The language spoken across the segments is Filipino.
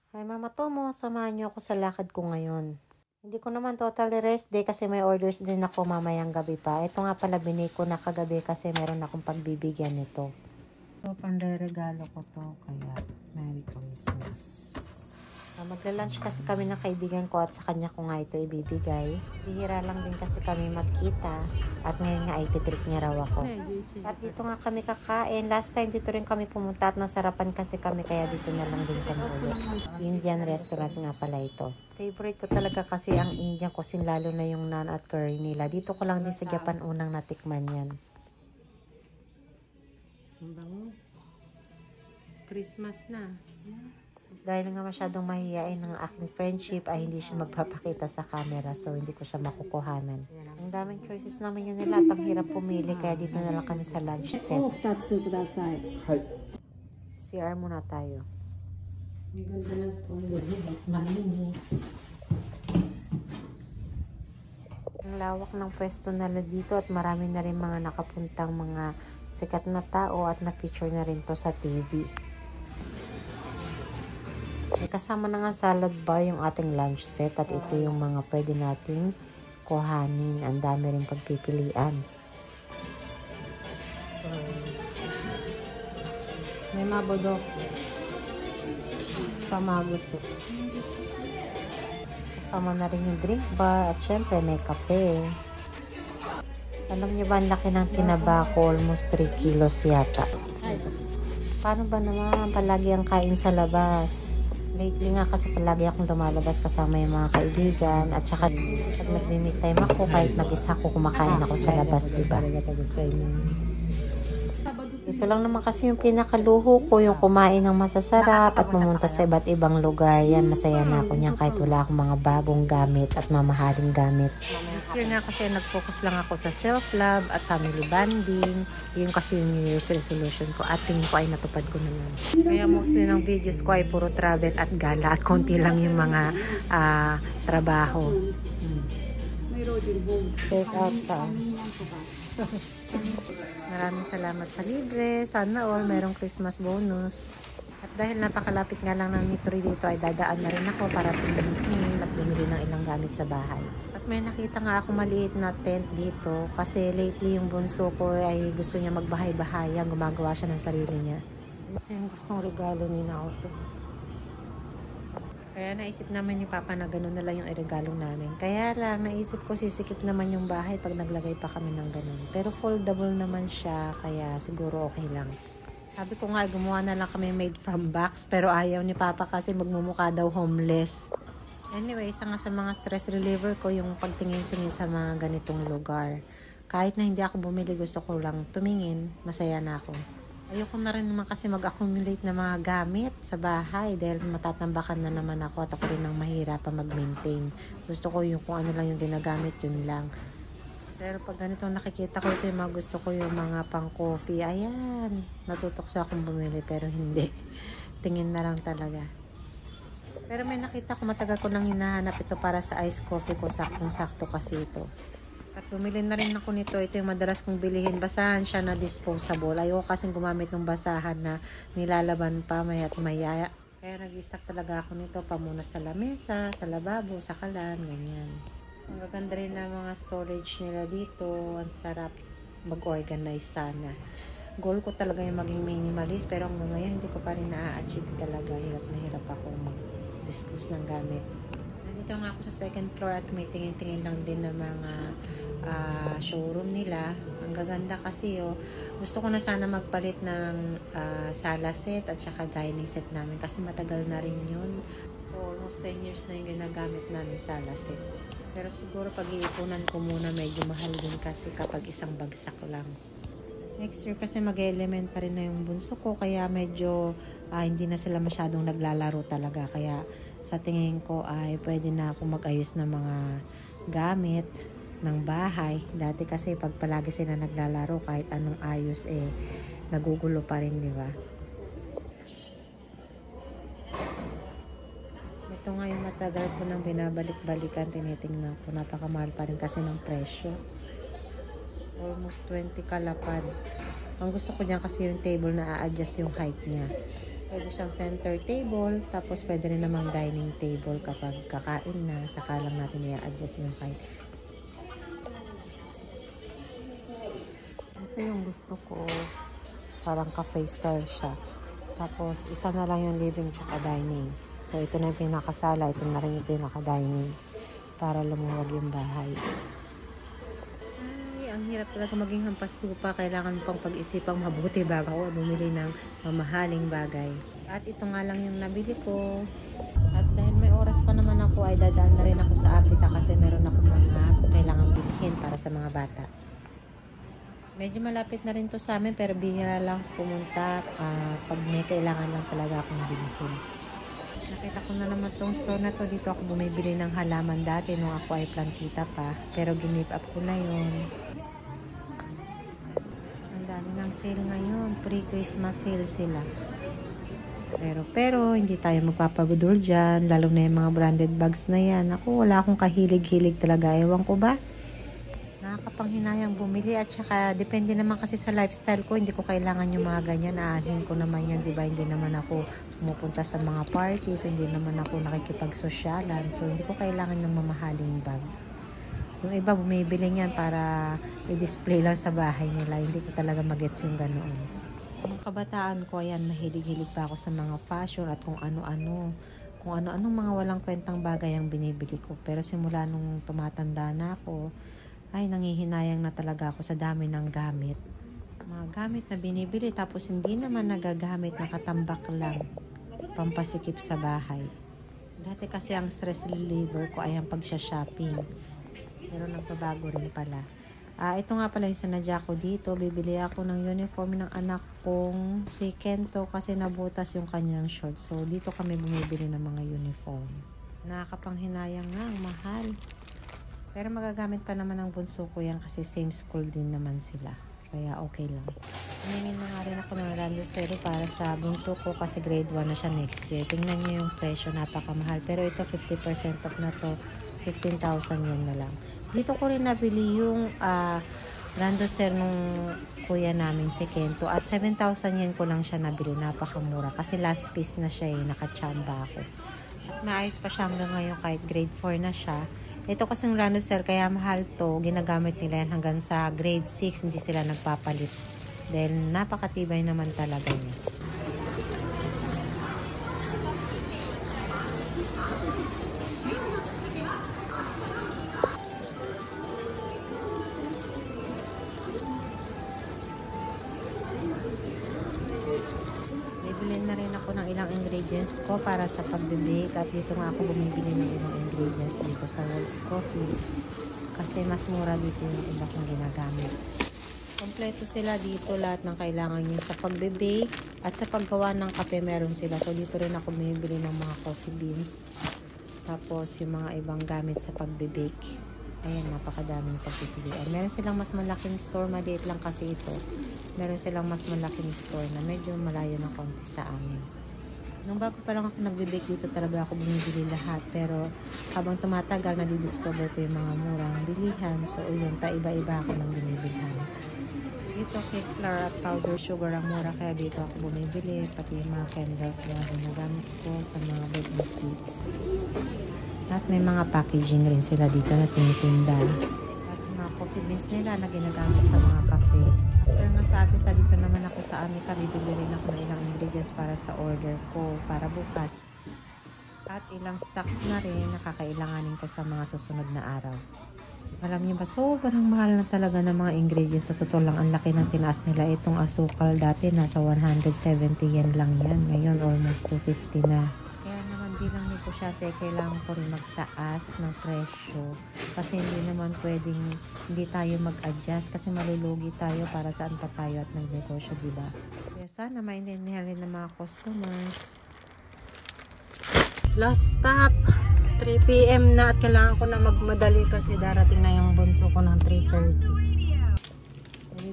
Hi Mama Tomo, samahan niyo ako sa lakad ko ngayon. Hindi ko naman totally rest day kasi may orders din ako mamayang gabi pa. Ito nga pala binili ko na kagabi kasi meron akong pagbibigyan nito. So, panday regalo ko to, kaya Merry Christmas. Magla-lunch kasi kami ng kaibigan ko at sa kanya ko nga ito ibibigay. Bihira lang din kasi kami magkita at ngayon nga ay titreat niya raw ako. At dito nga kami kakain. Last time dito rin kami pumunta at nasarapan kasi kami kaya dito na lang din kami ulit. Indian restaurant nga pala ito. Favorite ko talaga kasi ang Indian cuisine, lalo na yung naan at curry nila. Dito ko lang din sa Japan unang natikman yan. Ang bango. Christmas na. Dahil nga masyadong mahihain ng aking friendship ay hindi siya magpapakita sa camera, so hindi ko siya makukuhanan. Ang daming choices naman yun nila at ang hirap pumili kaya dito na lang kami sa lunch set. CR muna tayo. Ang ganda ng toilet, malinis. Ang lawak ng pwesto nila dito at marami na rin mga nakapuntang mga sikat na tao at na-feature na rin to sa TV. May kasama na nga salad bar yung ating lunch set at ito yung mga pwede nating kuhanin. Ang dami rin pagpipilian. May mabodok. Pamagusto. Kasama na rin yung drink bar at syempre may kape. Alam niyo ba ang laki ng tinaba ko? Almost 3 kilos yata. Paano ba naman palagi ang kain sa labas? Lately nga kasi palagi akong lumalabas kasama yung mga kaibigan at saka pag nagmi-meet time ako kahit mag-isa ko kumakain ako sa labas, diba? Ito lang naman kasi yung pinakaluho ko, yung kumain ng masasarap at pumunta sa iba't ibang lugar. Yan, masaya na ako niyan kahit wala akong mga bagong gamit at mamahaling gamit. This year nga kasi nag-focus lang ako sa self-love at family bonding. Yun kasi yung New Year's resolution ko at tingin ko ay natupad ko naman. Kaya mostly ng videos ko ay puro travel at gala at konti lang yung mga trabaho. Take out pa. Maraming salamat sa libre. Sana all merong Christmas bonus. At dahil napakalapit nga lang ng Nitri dito ay dadaan na rin ako para tingin at bumili ng ilang gamit sa bahay. At may nakita nga ako maliit na tent dito kasi lately yung bunso ko ay gusto niya magbahay-bahayan. Gumagawa siya ng sarili niya. Ito yung gustong regalo ni Naoto. Kaya naisip naman ni Papa na gano'n na lang yung iregalo namin. Kaya lang, naisip ko sisikip naman yung bahay pag naglagay pa kami ng gano'n. Pero foldable naman siya, kaya siguro okay lang. Sabi ko nga, gumawa na lang kami made from box, pero ayaw ni Papa kasi magmumukha daw homeless. Anyway, isa nga sa mga stress reliever ko yung pagtingin-tingin sa mga ganitong lugar. Kahit na hindi ako bumili, gusto ko lang tumingin, masaya na ako. Ayoko na rin naman kasi mag-accumulate na mga gamit sa bahay dahil matatambakan na naman ako at ako rin ang mahirapan mag-maintain. Gusto ko yung kung ano lang yung ginagamit, yun lang. Pero pag ganito nakikita ko, ito yung mga gusto ko, yung mga pang coffee. Ayan, natutokso akong bumili pero hindi. Tingin na lang talaga. Pero may nakita ko, matagal ko nang hinahanap ito para sa iced coffee ko. Saktong-sakto kasi ito. At bumili na rin ako nito. Ito yung madalas kong bilihin. Basahan siya na disposable. Ayoko kasing gumamit ng basahan na nilalaban pa maya't maya. Kaya nag-stock talaga ako nito pamuna sa lamesa, sa lababo, sa kalan, ganyan. Ang gaganda rin na mga storage nila dito. Ang sarap mag-organize sana. Goal ko talaga yung maging minimalist pero hanggang ngayon hindi ko pa rin na-achieve talaga. Hirap na hirap ako mag-dispose ng gamit. Nandito nga ako sa second floor at may tingin-tingin lang din ng mga showroom nila. Ang gaganda kasi gusto ko na sana magpalit ng sala set at saka dining set namin kasi matagal na rin yun. So almost 10 years na yung ginagamit namin sala set. Pero siguro pag-iipunan ko muna, medyo mahal din kasi kapag isang bagsak lang. Next year kasi mag-elementary na yung bunso ko kaya medyo hindi na sila masyadong naglalaro talaga. Kaya sa tingin ko ay pwede na ako mag-ayos ng mga gamit ng bahay. Dati kasi pag palagi sila naglalaro kahit anong ayos nagugulo pa rin, di ba? Ito nga yung matagal ko nang binabalik-balikan, tinitingnan ko. Napakamahal pa rin kasi ng presyo. Almost 20 kalapad. Ang gusto ko niyan kasi yung table na a-adjust yung height niya. Pwede siyang center table, tapos pwede rin namang dining table kapag kakain na, saka lang natin i-adjust yung height. Ito yung gusto ko, parang cafe style siya. Tapos isa na lang yung living tsaka dining. So ito na yung pinakasala, ito na rin yung pinaka-dining para lumuwag yung bahay. Ang hirap talaga maging hampas lupa. Kailangan mo pang pag-isipang mabuti bago ako bumili ng mamahaling bagay. At ito nga lang yung nabili ko. At dahil may oras pa naman ako, ay dadaan na rin ako sa Apita kasi meron akong mga kailangan bilhin para sa mga bata. Medyo malapit na rin to sa amin pero bihira lang pumunta pag may kailangan lang talaga akong bilhin. Nakita ko na naman tong store na to. Dito ako bumibili ng halaman dati nung ako ay plantita pa. Pero give up ko na yun. Ang dami ng sale ngayon. Pre-Christmas sale sila. Pero hindi tayo magpapabudol dyan. Lalo na yung mga branded bags na yan. Ako wala akong kahilig-hilig talaga. Ewan ko ba? Nakakapanghinayang bumili at saka depende naman kasi sa lifestyle ko. Hindi ko kailangan yung mga ganyan. Aanhin ko naman yan, diba? Hindi naman ako pumupunta sa mga parties. Hindi naman ako nakikipagsosyalan. So, hindi ko kailangan yung mamahaling bag. Yung iba bumibili yan para i-display lang sa bahay nila. Hindi ko talaga magets yung ganoon. Yung kabataan ko, ayan, mahilig-hilig pa ako sa mga fashion at kung ano-ano. Kung ano-anong mga walang kwentang bagay ang binibili ko. Pero simula nung tumatanda na ako, ay nangihinayang na talaga ako sa dami ng gamit. Mga gamit na binibili tapos hindi naman nagagamit, nakatambak lang. Pampasikip sa bahay. Dati kasi ang stress reliever ko ay ang pagsha-shopping. Pero nagbabago rin pala. Ito nga pala yung sanadya ko dito. Bibili ako ng uniform ng anak kong si Kento kasi nabutas yung kanyang shorts. So dito kami bumibili ng mga uniform. Nakakapanghinayang nga, ang mahal. Pero magagamit pa naman ng bunso ko yan kasi same school din naman sila. Kaya okay lang. Hiningin na nga rin ako ng Randosero para sa bunso ko kasi grade 1 na siya next year. Tingnan niyo yung presyo, napakamahal. Pero ito 50% off na to. 15,000 yan na lang. Dito ko rin nabili yung Randosero nung kuya namin si Kento. At 7,000 yen ko lang siya nabili. Napakamura. Kasi last piece na siya eh. Nakachamba ako. At maayos pa siya hanggang ngayon kahit grade 4 na siya. Ito kasing Randosero kaya mahal to, ginagamit nila yan hanggang sa grade 6, hindi sila nagpapalit. Dahil napakatibay naman talaga niya. Bibili na rin ako ng ilang ingredients ko para sa pagbibake at dito nga ako bumibili ng ilang ingredients dito sa World's Coffee kasi mas mura dito yung iba kong ginagamit. Kompleto sila dito, lahat ng kailangan nyo sa pagbibake at sa paggawa ng kape meron sila. So dito rin ako bumibili ng mga coffee beans tapos yung mga ibang gamit sa pagbibake. Ayan, napakadaming pagpipilian. Meron silang mas malaking store, maliit lang kasi ito. Meron silang mas malaking store na medyo malayo na konti sa amin. Nung bago pa lang ako nagbe-bake dito talaga ako bumibili lahat. Pero habang tumatagal, nadidiscover ko yung mga murang bilihan. So, yun, paiba-iba ako ng binibilhan. Dito, cake flour at powder sugar ang mura. Kaya dito ako bumibili. Pati yung mga candles na ginagamit ko sa mga birthday cakes. At may mga packaging rin sila dito na tinitinda. At mga coffee beans nila na ginagamit sa mga cafe. After nga sa Apita, dito naman ako sa Amica. Bibili rin ako ng ilang ingredients para sa order ko para bukas. At ilang stocks na rin na kakailanganin ko sa mga susunod na araw. Alam niyo ba, sobrang mahal na talaga ng mga ingredients. Sa totoo lang, ang laki ng tinaas nila. Itong asukal dati nasa 170 yen lang yan. Ngayon almost 250 na. Bilang negosyante, kailangan ko rin magtaas ng presyo kasi hindi naman pwedeng hindi tayo mag-adjust kasi malulugi tayo para saan pa tayo at nagnegosyo, diba? Kaya sana maintindihan rin ng mga customers. Last stop, 3 PM na at kailangan ko na magmadali kasi darating na yung bunso ko ng 3:30.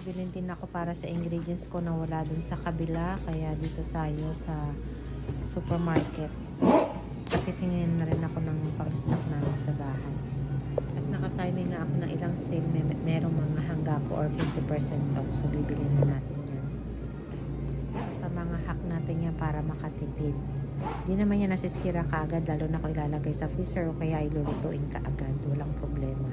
Bilhin din ako para sa ingredients ko na wala dun sa kabila, kaya dito tayo sa supermarket. At titingin na rin ako ng pang-stock namin sa bahay. At naka-timing nga ako ng ilang sale. Merong mga hangga ko or 50% off. So, bibili na natin yan. Sa sa mga hack natin yan para makatipid. Di naman yan nasisira kaagad, lalo na kung ilalagay sa freezer o kaya ilulutuin kaagad. Walang problema.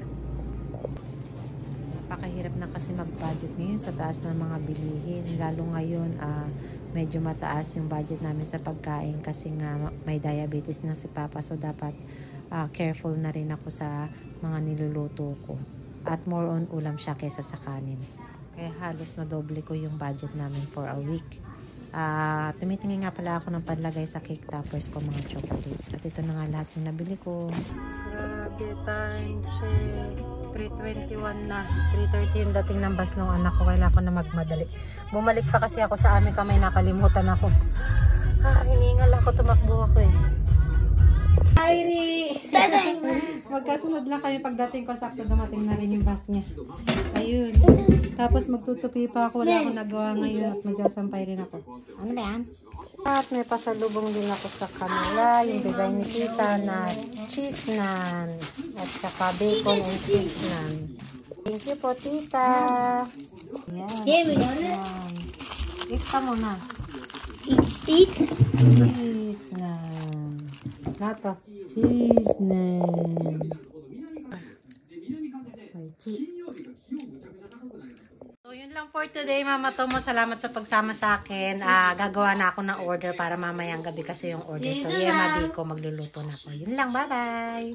Napakahirap na kasi mag-budget ngayon sa taas ng mga bilihin. Lalo ngayon, medyo mataas yung budget namin sa pagkain kasi nga may diabetes na si Papa. So dapat careful na rin ako sa mga niluluto ko. At more on ulam siya kesa sa kanin. Kaya halos na doble ko yung budget namin for a week. Tumitingin nga pala ako ng panlagay sa cake toppers ko, mga chocolates. At ito na nga lahat yung nabili ko. Grabe, time check. 3:21 na. 3:30 yung dating ng bus ng anak ko. Kailangan ko na magmadali. Bumalik pa kasi ako sa aming kamay. Nakalimutan ako. Hiningal ako. Tumakbo ako eh. Kyrie! Magkasunod lang kami pagdating ko. Sakto dumating na rin yung bus niya. Ayun. Tapos magtutupi pa ako. Wala akong nagawa ngayon at magsasampay rin ako. Ano ba yan? At may pasalubong din ako sa kanila. Yung bigay ni Tita na cheese naan. At saka bacon and cheese naan. Thank you po, Tita. Yan. Eat ka muna. Eat? Cheese naan. Lato. Cheese naan. So, yun lang for today, Mama Tomo. Salamat sa pagsama sa akin. Gagawa na ako ng order para mamayang gabi kasi yung order. So, magluluto na ako. Yun lang. Bye-bye!